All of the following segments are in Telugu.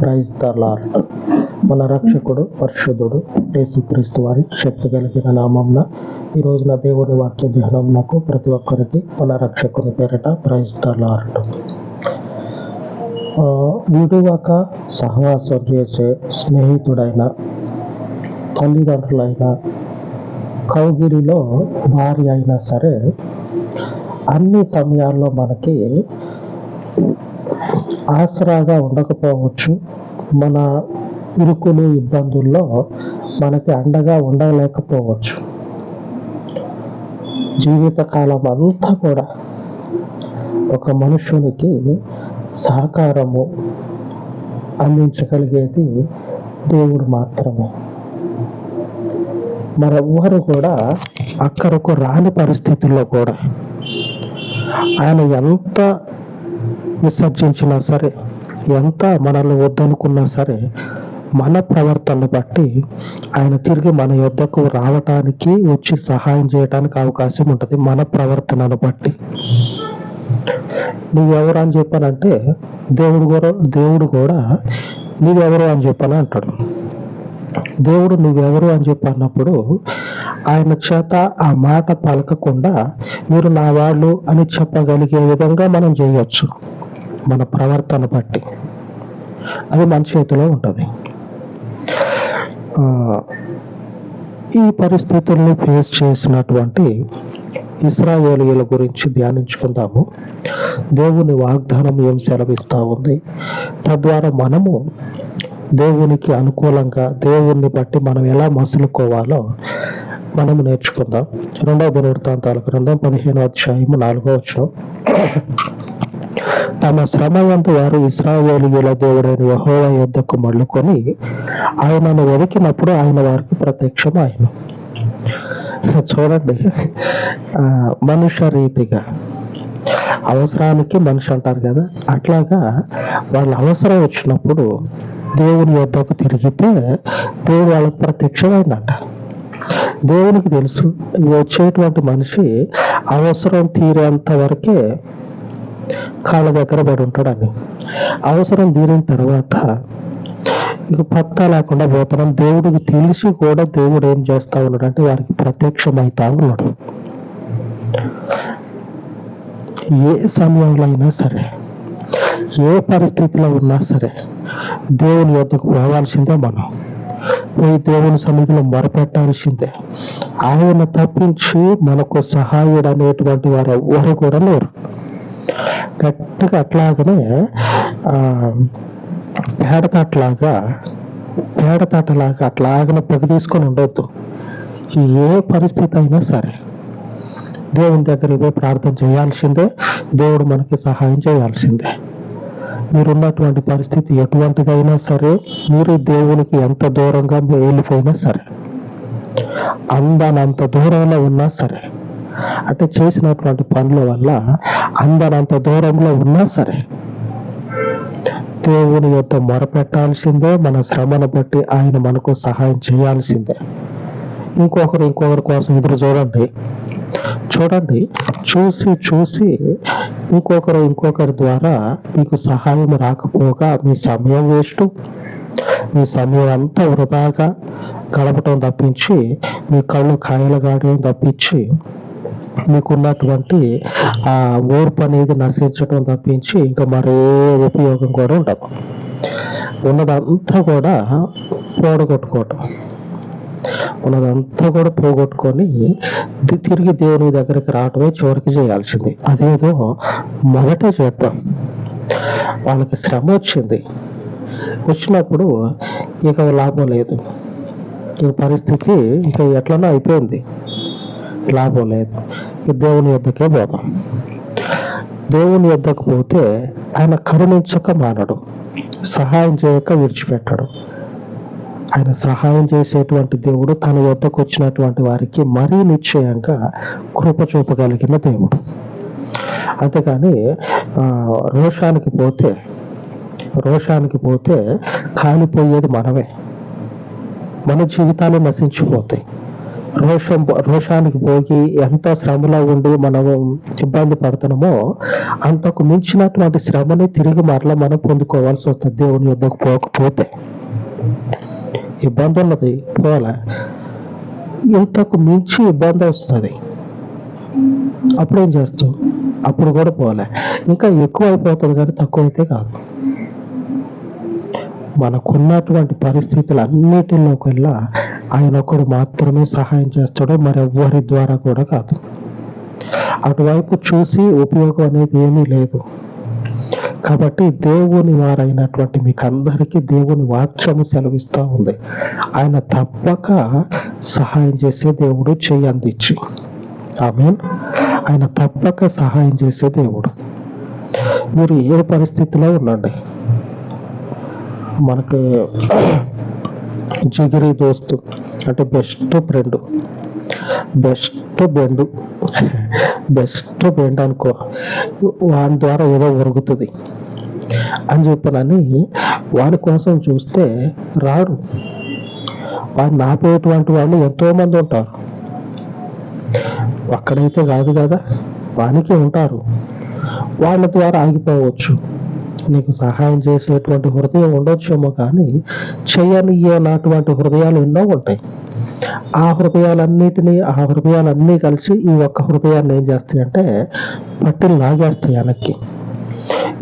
Praise the lord. మన రక్షకుడు పరిశుద్ధుడు యేసుక్రీస్తు వారి శక్తి కలిగిన నామంన ఈ రోజున దేవుని వాక్య ధ్యానంకు ప్రతి ఒక్కరికి మన రక్షకుని పేరిట ప్రైజ్ ద లార్డ్. విడువక సహవాసం చేసే స్నేహితుడైన, తల్లిదండ్రులైన, కౌగిలిలో భార్య అయినా సరే అన్ని సమయాల్లో మనకి ఆసరాగా ఉండకపోవచ్చు. మన ఇరుకులు ఇబ్బందుల్లో మనకి అండగా ఉండలేకపోవచ్చు. జీవితకాలం అంతా కూడా ఒక మనుషునికి సహకారము అందించగలిగేది దేవుడు మాత్రమే. మరెవ్వరు కూడా అక్కడకు రాని పరిస్థితుల్లో కూడా ఆయన ఎంత విసర్జించినా సరే, ఎంత మనల్ని వద్దనుకున్నా సరే, మన ప్రవర్తనను బట్టి ఆయన తిరిగి మన యొద్దకు రావటానికి, వచ్చి సహాయం చేయడానికి అవకాశం ఉంటుంది. మన ప్రవర్తనను బట్టి. నువ్వెవరు అని చెప్పానంటే దేవుడు కూడా నువ్వెవరు అని చెప్పాను అంటాడు. దేవుడు నువ్వెవరు అని చెప్పి అన్నప్పుడు ఆయన చేత ఆ మాట పలకకుండా మీరు నా వాళ్ళు అని చెప్పగలిగే విధంగా మనం చేయొచ్చు. మన ప్రవర్తన బట్టి అది మన చేతిలో ఉంటుంది. ఈ పరిస్థితుల్ని ఫేస్ చేసినటువంటి ఇశ్రాయేలీయుల గురించి ధ్యానించుకుందాము. దేవుని వాగ్దానం ఏం సెలవిస్తా ఉంది, తద్వారా మనము దేవునికి అనుకూలంగా దేవుణ్ణి బట్టి మనం ఎలా మసులుకోవాలో మనము నేర్చుకుందాం. 2వ దినవృత్తాంతాల గ్రంథం 15వ అధ్యాయము 4వ వచనం. తమ శ్రమవంతు వారు ఇశ్రాయేలీయుల దేవుడైన యెహోవా యొద్దకు మళ్ళుకొని ఆయనను వెతికినప్పుడు ఆయన వారికి ప్రత్యక్షమాయెను. చూడండి, మనుష్య రీతిగా అవసరానికి మనిషి అంటారు కదా, అట్లాగా వాళ్ళ అవసరం వచ్చినప్పుడు దేవుని యొద్దకు తిరిగితే దేవుడు వాళ్ళకి ప్రత్యక్షమైందంట. దేవునికి తెలుసు వచ్చేటువంటి మనిషి అవసరం తీరేంత వరకే కాళ్ళ దగ్గర పడి ఉంటాడని. అవసరం తీరిన తర్వాత ఇక పత్తా లేకుండా పోతున్నాం. దేవుడికి తెలిసి కూడా దేవుడు ఏం చేస్తా ఉన్నాడు అంటే వారికి ప్రత్యక్షమైతా ఉన్నాడు. ఏ సమయంలో అయినా సరే, ఏ పరిస్థితిలో ఉన్నా సరే దేవుని యొద్దకు పోవాల్సిందే. మనం పోయి దేవుని సన్నిధిలో మొరపెట్టాల్సిందే. ఆయన తప్పించి మనకు సహాయుడు అనేటువంటి వారు ఎవరు కూడా లేరు. గట్టిగా అట్లాగనే పేడతాటలాగా అట్లాగనే పగ తీసుకొని ఉండొద్దు. ఏ పరిస్థితి అయినా సరే దేవుని దగ్గరికి పోయి ప్రార్థన చేయాల్సిందే. దేవుడు మనకి సహాయం చేయాల్సిందే. మీరున్నటువంటి పరిస్థితి ఎటువంటిదైనా సరే, మీరు దేవునికి ఎంత దూరంగా వెళ్ళిపోయినా సరే, అందనంత దూరంలో ఉన్నా సరే, అంటే చేసినటువంటి పనుల వల్ల అందనంత దూరంలో ఉన్నా సరే దేవుని యొద్ద మొరపెట్టాల్సిందే. మన శ్రమను బట్టి ఆయన మనకు సహాయం చేయాల్సిందే. ఇంకొకరి కోసం ఎదురు చూడండి. చూసి ఇంకొకరి ద్వారా మీకు సహాయం రాకపోగా మీ సమయం వేస్ట్, మీ సమయం అంతా వృధాగా గడపటం తప్పించి, మీ కళ్ళు కాయలుగాడడం తప్పించి, మీకున్నటువంటి ఆ ఓర్పు అనేది నశించడం తప్పించి ఇంకా మరే ఉపయోగం కూడా ఉండదు. ఉన్నదంతా కూడా పోగొట్టుకొని తిరిగి దేవుని దగ్గరికి రావటమే చివరికి చేయాల్సింది. అదేదో మొదటే చేద్దాం. వాళ్ళకి శ్రమ వచ్చినప్పుడు ఇక లాభం లేదు. ఈ పరిస్థితి ఇంకా ఎట్లనో అయిపోయింది, లాభం లేదు. దేవుని యొద్దకే పోదాం. దేవుని యొద్దకు పోతే ఆయన కరుణించక మానడు, సహాయం చేయక విడిచిపెట్టడు. ఆయన సహాయం చేసేటువంటి దేవుడు తన యొద్దకు వచ్చినటువంటి వారికి మరీ నిశ్చయంగా కృప చూపగలిగిన దేవుడు. అంతేకాని రోషానికి పోతే కాలిపోయేది మనమే. మన జీవితాలు నశించిపోతాయి. రోషానికి పోయి ఎంత శ్రమలో ఉండి మనం ఇబ్బంది పడుతున్నామో అంతకు మించినటువంటి శ్రమని తిరిగి మరలా మనం పొందుకోవాల్సి వస్తుంది. దేవుని యుద్ధకు పోకపోతే ఇబ్బంది ఉన్నది, పోలే, ఇంతకు మించి ఇబ్బంది వస్తుంది, అప్పుడేం చేస్తాం? అప్పుడు కూడా పోలే, ఇంకా ఎక్కువ అయిపోతుంది కానీ తక్కువ అయితే కాదు. మనకున్నటువంటి పరిస్థితులన్నిటిలోకెల్లా ఆయన ఒకడు మాత్రమే సహాయం చేస్తాడు, మరి ఎవ్వరి ద్వారా కూడా కాదు. అటువైపు చూసి ఉపయోగం అనేది ఏమీ లేదు. కాబట్టి దేవుని వారైనటువంటి మీకు అందరికీ దేవుని వాక్యము సెలవిస్తూ ఉంది, ఆయన తప్పక సహాయం చేసే దేవుడు, చెయ్యి అందించి. ఆమేన్. ఆయన తప్పక సహాయం చేసే దేవుడు. మీరు ఏ పరిస్థితిలో ఉండండి, మనకి జిగిరి దోస్తు అంటే బెస్ట్ ఫ్రెండ్, బెస్ట్ ఫ్రెండ్ అనుకో, వాని ద్వారా ఏదో ఒరుగుతుంది అని చెప్పనని వాడి కోసం చూస్తే రాడు. వాడిని ఆపేటువంటి వాళ్ళు ఎంతో మంది ఉంటారు. ఒక్కడైతే కాదు కదా, వానికి ఉంటారు. వాళ్ళ ద్వారా ఆగిపోవచ్చు. నీకు సహాయం చేసేటువంటి హృదయం ఉండొచ్చేమో కానీ చెయ్యనియనటువంటి హృదయాలు ఎన్నో ఉంటాయి. ఆ హృదయాలన్నీ కలిసి ఈ ఒక్క హృదయాన్ని ఏం చేస్తాయంటే పట్టిని లాగేస్తాయి వెనక్కి.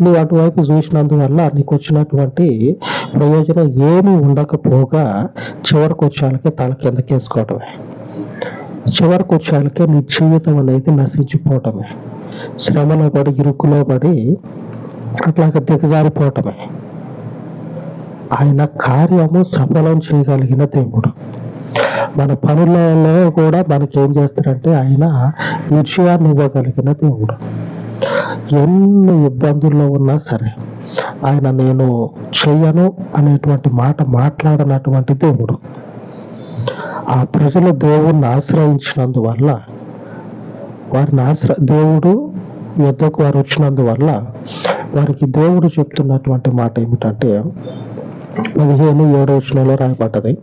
నువ్వు అటువైపు చూసినందువల్ల నీకు వచ్చినటువంటి ప్రయోజనం ఏమీ ఉండకపోగా చివరికి వచ్చేళ్ళకే తల కిందకేసుకోవటమే, చివరికి వచ్చేళ్ళకే నీ జీవితం అనేది నశించిపోవటమే, శ్రమలో పడి ఇరుకులో పడి అట్లాగ దిగజారిపోవటమే. ఆయన కార్యము సఫలం చేయగలిగిన దేవుడు. మన పనులలో కూడా మనకేం చేస్తాడంటే ఆయన విజయాన్ని ఇవ్వగలిగిన దేవుడు. ఎన్ని ఇబ్బందుల్లో ఉన్నా సరే ఆయన నేను చెయ్యను అనేటువంటి మాట మాట్లాడనటువంటి దేవుడు. ఆ ప్రజలు దేవుణ్ణి ఆశ్రయించినందువల్ల, దేవుడు యుద్ధకు వారు వచ్చినందువల్ల వారికి దేవుడు చెప్తున్నటువంటి మాట ఏమిటంటే 15:7 రాయబడ్డది,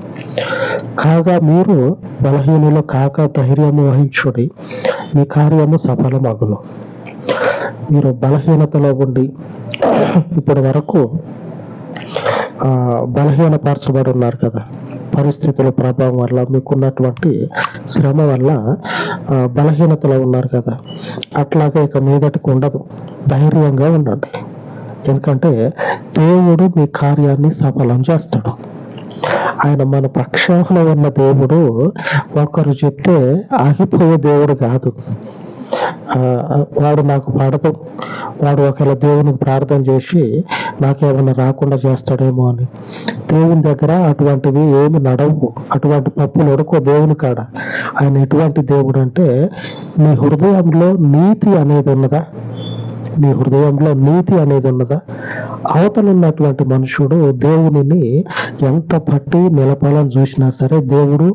కాగా మీరు బలహీనులు కాక ధైర్యము వహించుడి, మీ కార్యము సఫలమగును. మీరు బలహీనతలో ఉండి ఇప్పటి వరకు బలహీనపరచబడి ఉన్నారు కదా, పరిస్థితుల ప్రభావం వల్ల, మీకున్నటువంటి శ్రమ వల్ల బలహీనతలో ఉన్నారు కదా, అట్లాగే ఇక మీదటికి ఉండదు. ధైర్యంగా ఉండండి, ఎందుకంటే దేవుడు మీ కార్యాన్ని సఫలం చేస్తాడు. ఆయన మన పక్షంలో ఉన్న దేవుడు ఒకరు చెప్తే ఆగిపోయే దేవుడు కాదు. వాడు నాకు పడదు, వాడు ఒకవేళ దేవునికి ప్రార్థన చేసి నాకేమన్నా రాకుండా చేస్తాడేమో అని, దేవుని దగ్గర అటువంటివి ఏమి నడవు, అటువంటి పప్పులు ఉడకో దేవుని కాడ. ఆయన ఎటువంటి దేవుడు అంటే నీ హృదయంలో నీతి అనేది ఉన్నదా, నీ హృదయంలో నీతి అనేది ఉన్నదా? అవతల ఉన్నటువంటి మనుషుడు దేవునిని ఎంత పట్టి నిలపాలని చూసినా సరే దేవుడు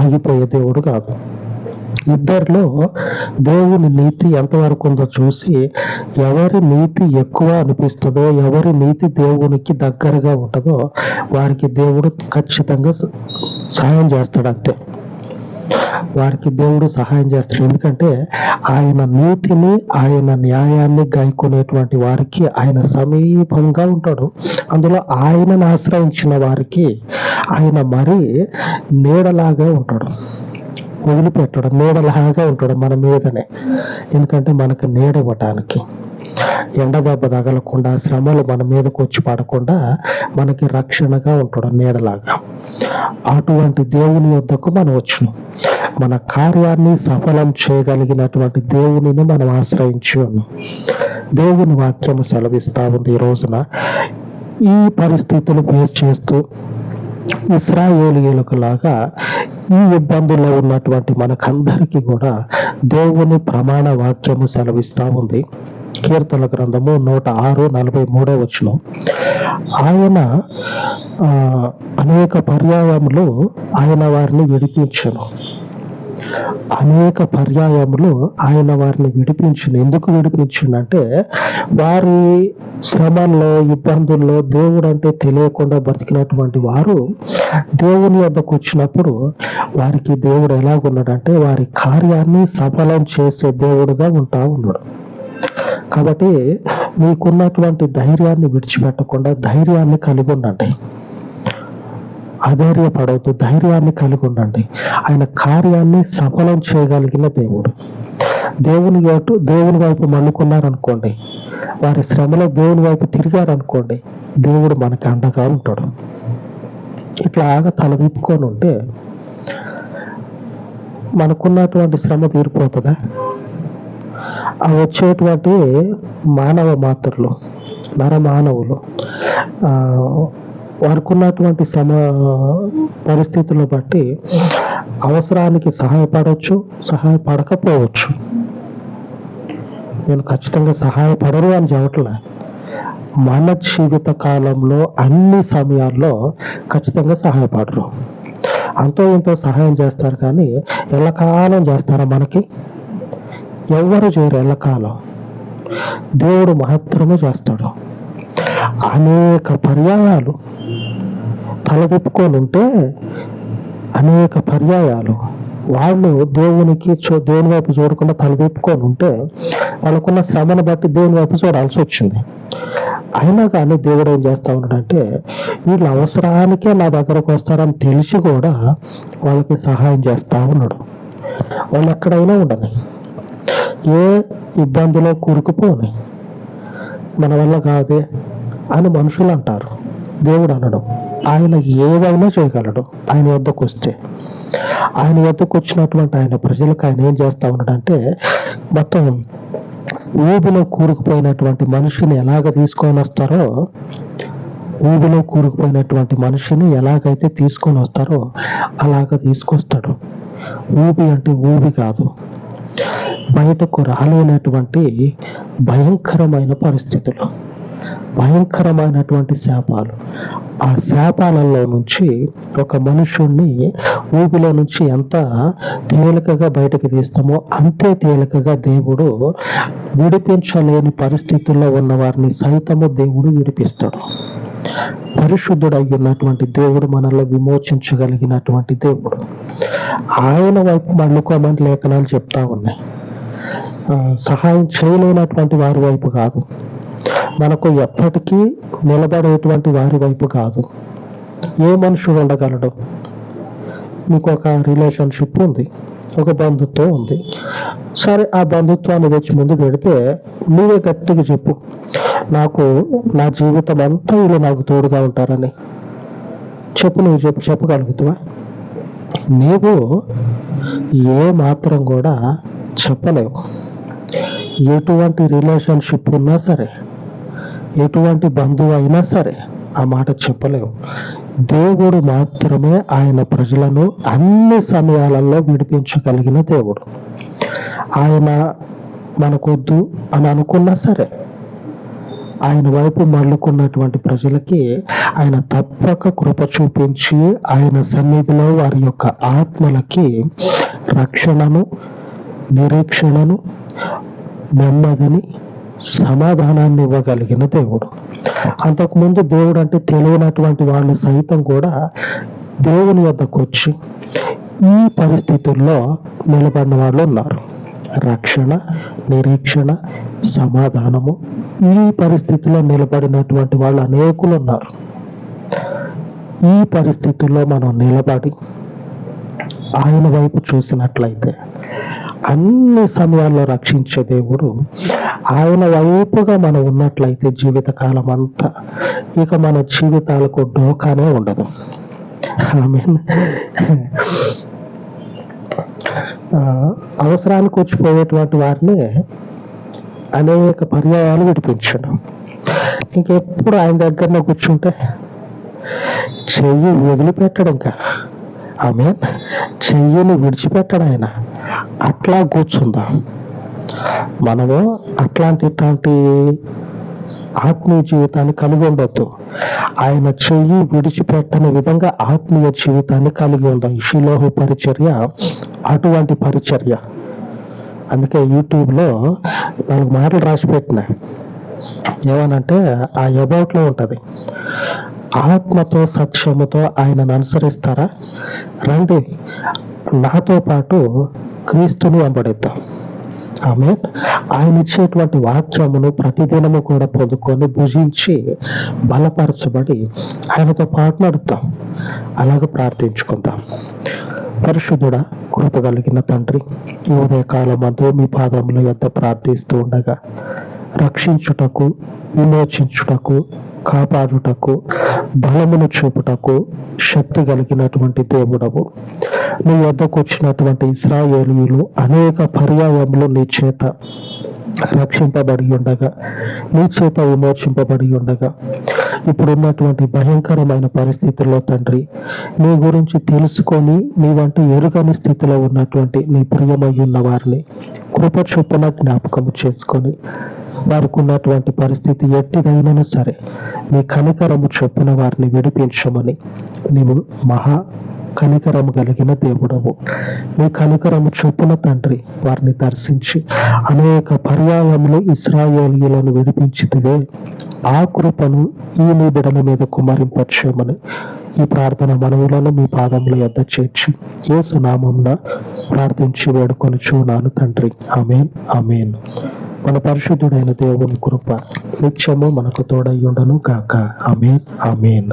ఆగిపోయే దేవుడు కాదు. ఇద్దరిలో దేవుని నీతి ఎంతవరకు ఉందో చూసి ఎవరి నీతి ఎక్కువ అనిపిస్తుందో, ఎవరి నీతి దేవునికి దగ్గరగా ఉంటుందో వారికి దేవుడు ఖచ్చితంగా సహాయం చేస్తాడు. అంతే, వారికి దేవుడు సహాయం చేస్తాడు. ఎందుకంటే ఆయన నీతిని, ఆయన న్యాయాన్ని గాయకునేటువంటి వారికి ఆయన సమీపంగా ఉంటాడు. అందులో ఆయనను ఆశ్రయించిన వారికి ఆయన మరీ నీడలాగా ఉంటాడు, వదిలిపెట్టడం, నీడలాగా ఉంటాడు మన మీదనే. ఎందుకంటే మనకు నీడ ఇవ్వటానికి, ఎండ దెబ్బ తగలకుండా, శ్రమలు మన మీదకి వచ్చి పడకుండా మనకి రక్షణగా ఉంటాడు నీడలాగా. అటువంటి దేవుని యొద్దకు మనం వచ్చును. మన కార్యాన్ని సఫలం చేయగలిగినటువంటి దేవునిని మనం ఆశ్రయించి ఉన్నాం. దేవుని వాక్యం సెలవిస్తా ఉంది ఈ రోజున ఈ పరిస్థితులు ఫేస్ చేస్తూ ఇశ్రాయేలీయులకు లాగా ఈ ఇబ్బందుల్లో ఉన్నటువంటి మనకందరికీ కూడా దేవుని ప్రమాణ వాక్యము సెలవిస్తా ఉంది. కీర్తన గ్రంథము 106:43 ఆయన అనేక పర్యాయములు ఆయన వారిని విడిపించను. అనేక పర్యాయములు ఆయన వారిని విడిపించిండు. ఎందుకు విడిపించిండంటే వారి శ్రమల్లో, ఇబ్బందుల్లో దేవుడు అంటే తెలియకుండా బ్రతికినటువంటి వారు దేవుని వద్దకు వచ్చినప్పుడు వారికి దేవుడు ఎలాగున్నాడంటే వారి కార్యాన్ని సఫలం చేసే దేవుడుగా ఉంటా ఉన్నాడు. కాబట్టి మీకున్నటువంటి ధైర్యాన్ని విడిచిపెట్టకుండా ధైర్యాన్ని కలిగి ఉండండి. అధైర్యపడవద్దు, ధైర్యాన్ని కలిగి ఉండండి. ఆయన కార్యాన్ని సఫలం చేయగలిగిన దేవుడు. దేవుని వైపు మళ్ళుకున్నారనుకోండి, వారి శ్రమలో దేవుని వైపు తిరిగారనుకోండి, దేవుడు మనకి అండగా ఉంటాడు. ఇట్లా తలదిప్పుకొని ఉంటే మనకున్నటువంటి శ్రమ తీరిపోతుందా? ఆ వచ్చేటువంటి మానవ మాతృలు, నరమానవులు వారికి ఉన్నటువంటి పరిస్థితులను బట్టి అవసరానికి సహాయపడవచ్చు, సహాయపడకపోవచ్చు. నేను ఖచ్చితంగా సహాయపడరు అని చెప్పట్లే. మన జీవిత కాలంలో అన్ని సమయాల్లో ఖచ్చితంగా సహాయపడరు. అంతో ఇంతో సహాయం చేస్తారు, కానీ ఎల్లకాలం చేస్తారా? మనకి ఎవరు చేయరు. ఎల్లకాలం దేవుడు మాత్రమే చేస్తాడు. అనేక పర్యాయాలు తలదిప్పుకొని ఉంటే, అనేక పర్యాయాలు వాళ్ళు దేవుని వైపు చూడకుండా తలదిప్పుకొని ఉంటే వాళ్ళకున్న శ్రమను బట్టి దేవుని వైపు చూడాల్సి వచ్చింది. అయినా కానీ దేవుడు ఏం చేస్తా ఉన్నాడంటే వీళ్ళ అవసరానికే నా దగ్గరకు వస్తారని తెలిసి కూడా వాళ్ళకి సహాయం చేస్తా ఉన్నాడు. వాళ్ళు ఎక్కడైనా ఉండని, ఏ ఇబ్బందిలో కూరుకుపోని, మన వల్ల కాదే అని మనుషులు అంటారు. దేవుడు అనడం, ఆయన ఏదైనా చేయగలడు. ఆయన వద్దకు వస్తే, ఆయన వద్దకు వచ్చినటువంటి ఆయన ప్రజలకు ఆయన ఏం చేస్తా ఉన్నాడంటే మొత్తం ఊబిలో కూరుకుపోయినటువంటి మనిషిని ఎలాగ తీసుకొని వస్తారో, ఊబిలో కూరుకుపోయినటువంటి మనిషిని ఎలాగైతే తీసుకొని వస్తారో అలాగ తీసుకొస్తాడు. ఊబి అంటే ఊబి కాదు, బయటకు రాలేనటువంటి భయంకరమైన పరిస్థితులు, భయంకరమైనటువంటి శాపాలు. ఆ శాపాలలో నుంచి ఒక మనుషుణ్ణి ఊబిలో నుంచి ఎంత తేలికగా బయటకు తీస్తామో అంతే తేలికగా దేవుడు విడిపించలేని పరిస్థితుల్లో ఉన్న వారిని సైతము దేవుడు విడిపిస్తాడు. పరిశుద్ధుడై ఉన్నటువంటి దేవుడు మనల్ని విమోచించగలిగినటువంటి దేవుడు. ఆయన వైపు మళ్ళుకోమని లేఖనాలు చెప్తా ఉన్నాయి. సహాయం చేయలేనటువంటి వారి వైపు కాదు, మనకు ఎప్పటికీ నిలబడేటువంటి వారి వైపు కాదు. ఏ మనుషుడు ఉండగలడు? మీకు ఒక రిలేషన్షిప్ ఉంది, ఒక బంధుత్వం ఉంది. సరే, ఆ బంధుత్వాన్ని తెచ్చి ముందు పెడితే నువ్వే గట్టిగా చెప్పు, నాకు నా జీవితం అంతా వీళ్ళు నాకు తోడుగా ఉంటారని చెప్పు. నువ్వు చెప్పగలుగుతావా? నీవు ఏ మాత్రం కూడా చెప్పలేవు. ఎటువంటి రిలేషన్షిప్ ఉన్నా సరే, ఎటువంటి బంధువు అయినా సరే ఆ మాట చెప్పలేవు. దేవుడు మాత్రమే ఆయన ప్రజలను అన్ని సమయాలలో విడిపించగలిగిన దేవుడు. ఆయన మనకొద్దు అని అనుకున్నా సరే ఆయన వైపు మళ్ళుకున్నటువంటి ప్రజలకి ఆయన తప్పక కృప చూపించి ఆయన సన్నిధిలో వారి యొక్క ఆత్మలకి రక్షణను, నిరీక్షణను, నెమ్మదిని, సమాధానాన్ని ఇవ్వగలిగిన దేవుడు. అంతకుముందు దేవుడు అంటే తెలియనటువంటి వాళ్ళు సైతం కూడా దేవుని వద్దకు వచ్చి ఈ పరిస్థితుల్లో నిలబడిన వాళ్ళు ఉన్నారు. రక్షణ, నిరీక్షణ, సమాధానము, ఈ పరిస్థితుల్లో నిలబడినటువంటి వాళ్ళు అనేకులు ఉన్నారు. ఈ పరిస్థితుల్లో మనం నిలబడి ఆయన వైపు చూసినట్లయితే అన్ని సమయాల్లో రక్షించే దేవుడు. ఆయన వైపుగా మనం ఉన్నట్లయితే జీవితకాలం అంతా ఇక మన జీవితాలకు డోకానే ఉండదు. ఆమేన్. అవసరానికి వచ్చిపోయేటువంటి వారిని అనేక పర్యాయాలు విడిపించాడు. ఇంకెప్పుడు ఆయన దగ్గరనే కూర్చుంటే చెయ్యి వదిలిపెట్టడు. ఇంకా ఆమేన్. చెయ్యిని విడిచిపెట్టడు ఆయన. అట్లా కూర్చుందాం. మనము అట్లాంటి ఆత్మీయ జీవితాన్ని కలిగి ఉండొద్దు. ఆయన చెయ్యి విడిచిపెట్టని విధంగా ఆత్మీయ జీవితాన్ని కలిగి ఉందాం. షిలోహు పరిచర్య అటువంటి పరిచర్య. అందుకే యూట్యూబ్లో 4 మాటలు రాసి పెట్టిన. ఏమనంటే ఆ అబౌట్లో ఉంటుంది, ఆత్మతో సత్యముతో ఆయనను అనుసరిస్తారా, రండి నాతో పాటు క్రీస్తుని వెంబడిద్దాం. ఆమె ఆయన ఇచ్చేటువంటి వాక్యమును ప్రతిదినము కూడా పొందుకొని భుజించి బలపరచబడి ఆయనతో పాటు నడుద్దాం. అలాగే ప్రార్థించుకుందాం. పరిశుద్ధుడా, కృప కలిగిన తండ్రి, ఈ ఉదయకాలమందు మీ పాదముల యొద్ద ప్రార్థిస్తూ ఉండగా రక్షించుటకు, విమోచించుటకు, కాపాడుటకు, బలమును చూపుటకు శక్తి కలిగినటువంటి దేవుడవు. నీ వద్దకు వచ్చినటువంటి ఇశ్రాయేలీయులు అనేక పర్యాయములు నీ చేత రక్షింపబడి ఉండగా, నీ చేత విమోచింపబడి ఉండగా, ఇప్పుడున్నటువంటి భయంకరమైన పరిస్థితుల్లో తండ్రి, నీ గురించి తెలుసుకొని నీ వంటి ఎరుగని స్థితిలో ఉన్నటువంటి నీ ప్రియమై ఉన్న వారిని కృప చొప్పున జ్ఞాపకము చేసుకొని, వారికి ఉన్నటువంటి పరిస్థితి ఎట్టిదైనా సరే నీ కనికరము చొప్పున వారిని విడిపించమని, నీవు మహా కనికరము కలిగిన దేవుడవు. నీ కనికరము చొప్పున తండ్రి వారిని దర్శించి అనేక పర్యాయములు ఇశ్రాయేలీయులను విడిపించితివే, ఆ కృపను ఈ నీ బిడల మీద కుమ్మరింపచేయమని ఈ ప్రార్థన మనవులను మీ పాదముల యొద్ద చేర్చి యేసు నామమున ప్రార్థించి వేడుకొనుచున్నాను తండ్రి. ఆమేన్, ఆమేన్. మన పరిశుద్ధుడైన దేవుని కృప నిత్యము మనకు తోడయ్యుండును గాక. ఆమేన్, ఆమేన్.